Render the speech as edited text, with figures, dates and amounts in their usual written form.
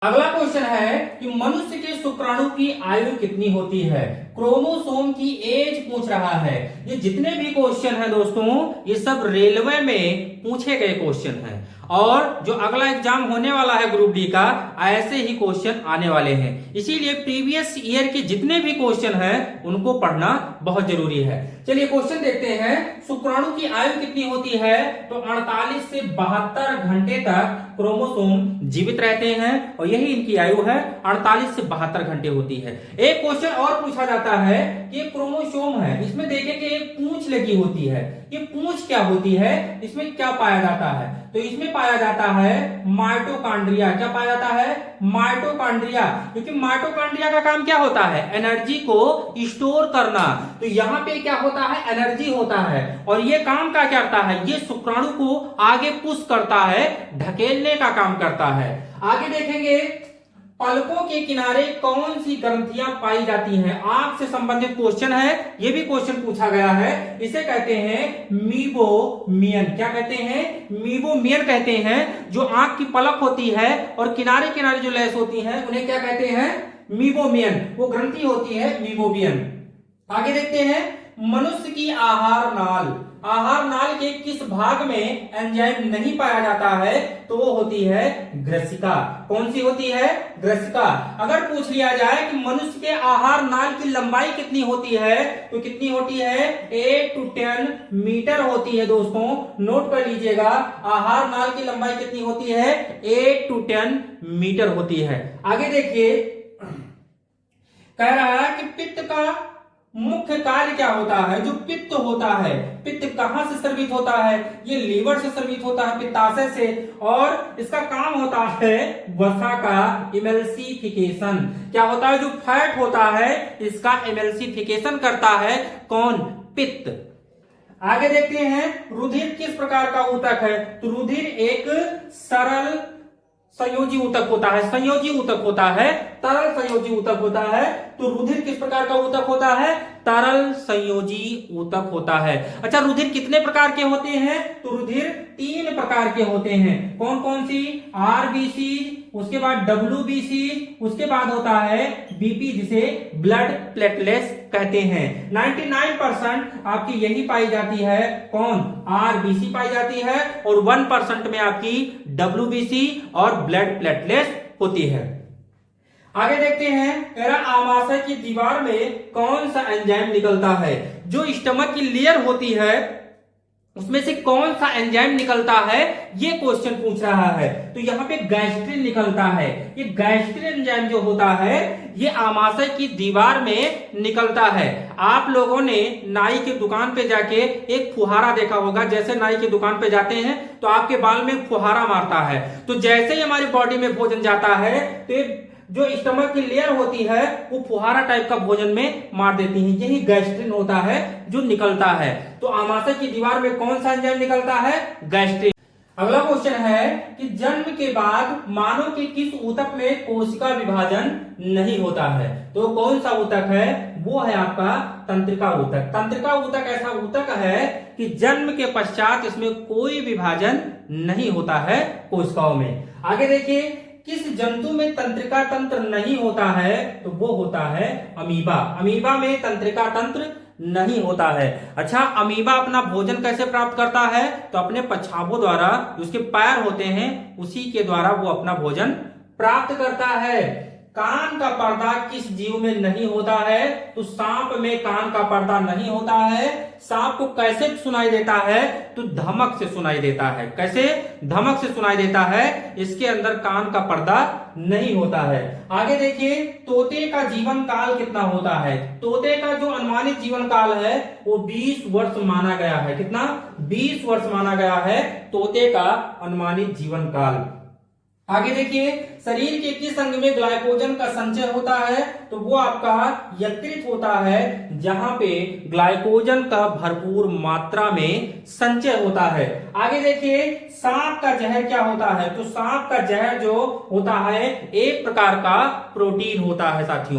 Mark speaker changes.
Speaker 1: अगला क्वेश्चन है कि मनुष्य के शुक्राणु की आयु कितनी होती है। क्रोमोसोम की एज पूछ रहा है। ये जितने भी क्वेश्चन हैं दोस्तों, ये सब रेलवे में पूछे गए क्वेश्चन हैं और जो अगला एग्जाम होने वाला है ग्रुप डी का, ऐसे ही क्वेश्चन आने वाले हैं। इसीलिए प्रीवियस ईयर के जितने भी क्वेश्चन हैं उनको पढ़ना बहुत जरूरी है। चलिए क्वेश्चन देखते हैं। शुक्राणु की आयु कितनी होती है? तो 48 से 72 घंटे तक क्रोमोसोम जीवित रहते हैं और यही इनकी आयु है, 48 से 72 घंटे होती है। एक क्वेश्चन और पूछा जाता है कि ये क्रोमोसोम है, इसमें देखेंगे एक पूंछ लगी होती है। ये पूंछ क्या होती है? इसमें क्या पाया जाता है? तो इसमें पाया जाता है माइटोकॉन्ड्रिया। क्या पाया जाता है? माइटोकॉन्ड्रिया। क्योंकि माइटोकॉन्ड्रिया का काम क्या होता है? एनर्जी को स्टोर करना। तो यहाँ पे क्या होता है? एनर्जी होता है और ये काम क्या करता है? ये शुक्राणु को आगे पुश करता है, ढकेलने का काम करता है। आगे देखेंगे, पलकों के किनारे कौन सी ग्रंथियां पाई जाती हैं? आंख से संबंधित क्वेश्चन है, ये भी क्वेश्चन पूछा गया है। इसे कहते हैं मीबोमियन। क्या कहते हैं? मीबोमियन कहते हैं। जो आंख की पलक होती है और किनारे किनारे जो लेस होती हैं उन्हें क्या कहते हैं? मीबोमियन। वो ग्रंथि होती है मीबोमियन। आगे देखते हैं, मनुष्य की आहार नाल। आहार नाल के किस भाग में एंजाइम नहीं पाया जाता है? तो वो होती है ग्रसिका। कौन सी होती है? ग्रसिका। अगर पूछ लिया जाए कि मनुष्य के आहार नाल की लंबाई कितनी होती है, तो कितनी होती है? 8 to 10 मीटर होती है। दोस्तों नोट कर लीजिएगा, आहार नाल की लंबाई कितनी होती है? 8 to 10 मीटर होती है। आगे देखिए, कह रहा है कि पित्त का मुख्य कार्य क्या होता है? जो पित्त होता है, पित्त कहां से स्रवित होता है? ये लीवर से स्रवित होता है, पित्ताशय से, और इसका काम होता है वसा का इमल्सिफिकेशन। क्या होता है? जो फैट होता है इसका इमल्सिफिकेशन करता है कौन? पित्त। आगे देखते हैं, रुधिर किस प्रकार का ऊतक है? तो रुधिर एक सरल संयोजी ऊतक होता है, संयोजी ऊतक होता है, तरल संयोजी ऊतक होता है। तो रुधिर किस प्रकार का ऊतक होता है? तरल संयोजी ऊतक होता है। अच्छा, रुधिर कितने प्रकार के होते हैं? तो रुधिर 3 प्रकार के होते हैं। कौन कौन सी? आरबीसी, उसके बाद डब्ल्यूबीसी, उसके बाद होता है बीपी, जिसे ब्लड प्लेटलेट्स कहते हैं। 99% आपकी यही पाई जाती है। कौन? आरबीसी पाई जाती है और 1% में आपकी डब्ल्यूबीसी और ब्लड प्लेटलेट्स होती है। आगे देखते हैं, आमाशय की दीवार में कौन सा एंजाइम निकलता है? जो स्टमक की लेयर होती है उसमें से कौन सा एंजाइम निकलता है, ये क्वेश्चन पूछ रहा है। तो यहाँ पे गैस्ट्रिन निकलता है। ये गैस्ट्रिन एंजाइम जो होता है ये आमाशय की दीवार में निकलता है। आप लोगों ने नाई की दुकान पे जाके एक फुहारा देखा होगा। जैसे नाई की दुकान पे जाते हैं तो आपके बाल में फुहारा मारता है। तो जैसे ही हमारी बॉडी में भोजन जाता है तो जो स्टमक की लेयर होती है वो फुहारा टाइप का भोजन में मार देती है। यही गैस्ट्रिन होता है जो निकलता है। तो आमाशय की दीवार में कौन सा एंजाइम निकलता है? गैस्ट्रिन। अगला क्वेश्चन है कि जन्म के बाद मानव के किस ऊतक में कोशिका विभाजन नहीं होता है? तो कौन सा ऊतक है? वो है आपका तंत्रिका ऊतक। तंत्रिका ऊतक ऐसा ऊतक है कि जन्म के पश्चात इसमें कोई विभाजन नहीं होता है कोशिकाओं में। आगे देखिए, किस जंतु में तंत्रिका तंत्र नहीं होता है? तो वो होता है अमीबा। अमीबा में तंत्रिका तंत्र नहीं होता है। अच्छा, अमीबा अपना भोजन कैसे प्राप्त करता है? तो अपने पछावों द्वारा, उसके पैर होते हैं उसी के द्वारा वो अपना भोजन प्राप्त करता है। कान का पर्दा किस जीव में नहीं होता है? तो सांप में कान का पर्दा नहीं होता है। सांप को कैसे सुनाई देता है? तो धमक से सुनाई देता है। कैसे? धमक से सुनाई देता है। इसके अंदर कान का पर्दा नहीं होता है। आगे देखिए, तोते का जीवन काल कितना होता है? तोते का जो अनुमानित जीवन काल है वो 20 वर्ष माना गया है। कितना? 20 वर्ष माना गया है तोते का अनुमानित जीवन काल। आगे देखिए, शरीर के किस अंग में ग्लाइकोजन का संचय होता है? तो वो आपका यकृत होता है, जहां पे ग्लाइकोजन का भरपूर मात्रा में संचय होता है। आगे देखिए, सांप का जहर क्या होता है? तो सांप का जहर जो होता है एक प्रकार का प्रोटीन होता है साथियों।